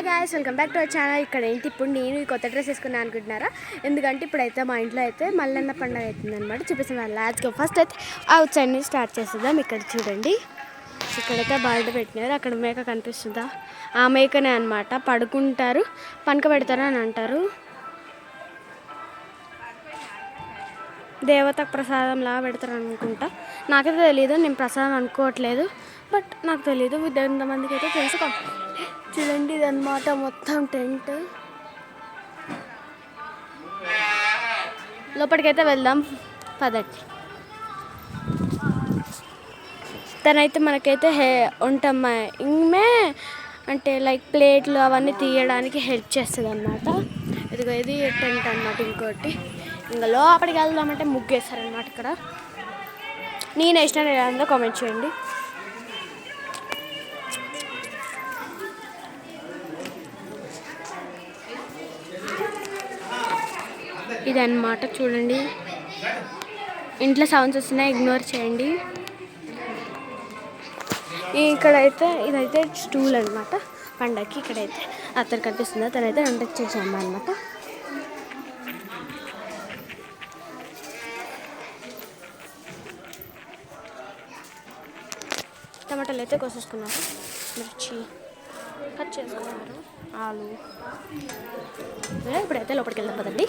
Hi guys, welcome back to our channel. ఇక్కడ ఏంటి ఇప్పుడు నేను ఈ కొత్త డ్రెస్ వేసుకున్నాను అనుకుంటున్నారా? ఎందుకంటే ఇప్పుడైతే మా ఇంట్లో అయితే మల్లన్న పండుగ అవుతుంది అనమాట. చూపిస్తున్నాను. లాస్ట్ ఫస్ట్ అయితే అవుట్ సైడ్ నుంచి స్టార్ట్ చేస్తుందాం. ఇక్కడ చూడండి, ఇక్కడైతే బర్డ్ పెట్టినారు. అక్కడ మేక కనిపిస్తుందా? ఆ మేకనే అనమాట. పడుకుంటారు, పనక పెడతారు అని అంటారు. దేవతకు ప్రసాదం లాగా పెడతారు అనుకుంటా. నాకైతే తెలీదు, నేను ప్రసాదం అనుకోవట్లేదు, బట్ నాకు తెలీదు. ఎంతమందికి అయితే తెలుసు. చూడండి, ఇదన్నమాట మొత్తం టెంట్. లోపలికైతే వెళ్దాం పదండి. తనైతే మనకైతే ఉంటాం ఇంమే అంటే లైక్ ప్లేట్లు అవన్నీ తీయడానికి హెల్ప్ చేస్తుంది అన్నమాట. ఇదిగో ఇది టెంట్ అన్నమాట. ఇంకోటి ఇంకా లోపలికి వెళ్దామంటే ముగ్గేస్తారనమాట. ఇక్కడ నేను వేసిన లేదో కామెంట్ చేయండి. ఇదన్నమాట. చూడండి, ఇంట్లో సౌండ్స్ వస్తున్నాయి, ఇగ్నోర్ చేయండి. ఇక్కడైతే ఇదైతే స్టూల్ అనమాట పండగకి. ఇక్కడైతే అతను కనిపిస్తుంది, అతనైతే వంట చేసాము అనమాట. టమాటాలు అయితే కోసేసుకున్నారు, మిర్చి కట్ చేసుకున్నారు, ఆలు. ఇప్పుడైతే లోపలికి వెళ్దాం పదండి.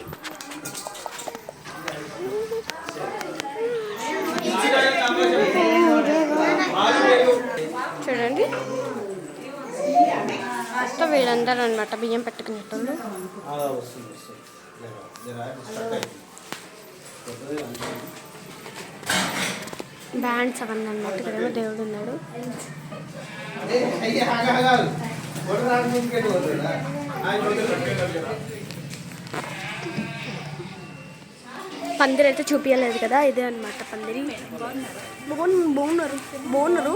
చూడండి, మొత్తం వీళ్ళందరూ అనమాట బియ్యం పెట్టుకునేటోళ్ళు. బ్యాండ్స్ అవన్నీ అన్నమాట. ఇక్కడేమో దేవుడు ఉన్నాడు. పందిరి అయితే చూపించలేదు కదా, ఇదే అనమాట పందిరి. బోనరు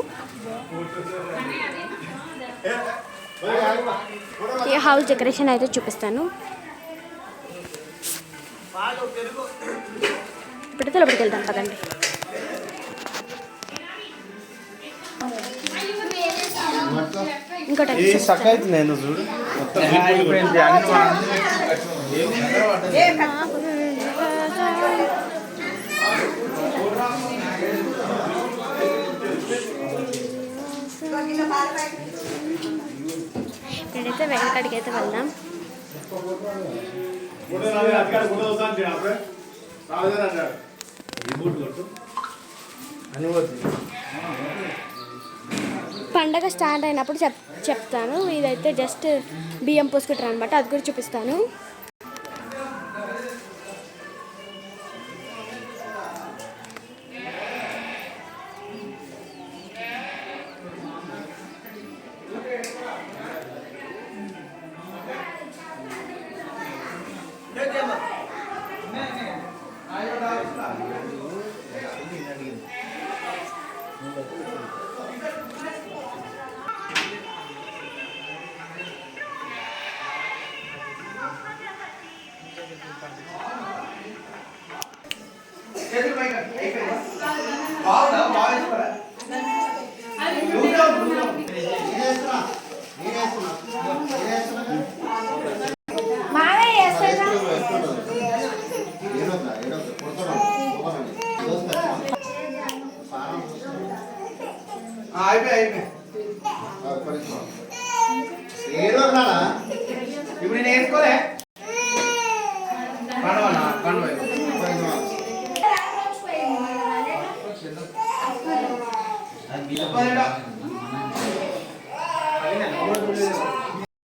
ఈ హౌస్ డెకరేషన్ అయితే చూపిస్తాను. ఇప్పుడైతే లోపలికి వెళ్తాం పదండి. ఇంకోటి ఇప్పుడైతే వెనకడికి అయితే వెళ్దాం. పండగ స్టార్ట్ అయినప్పుడు చెప్తాను. ఇదైతే జస్ట్ బియ్యం పోసుకుంటారు అనమాట, అది కూడా చూపిస్తాను. ఇప్పుడు నేను వేసుకోలే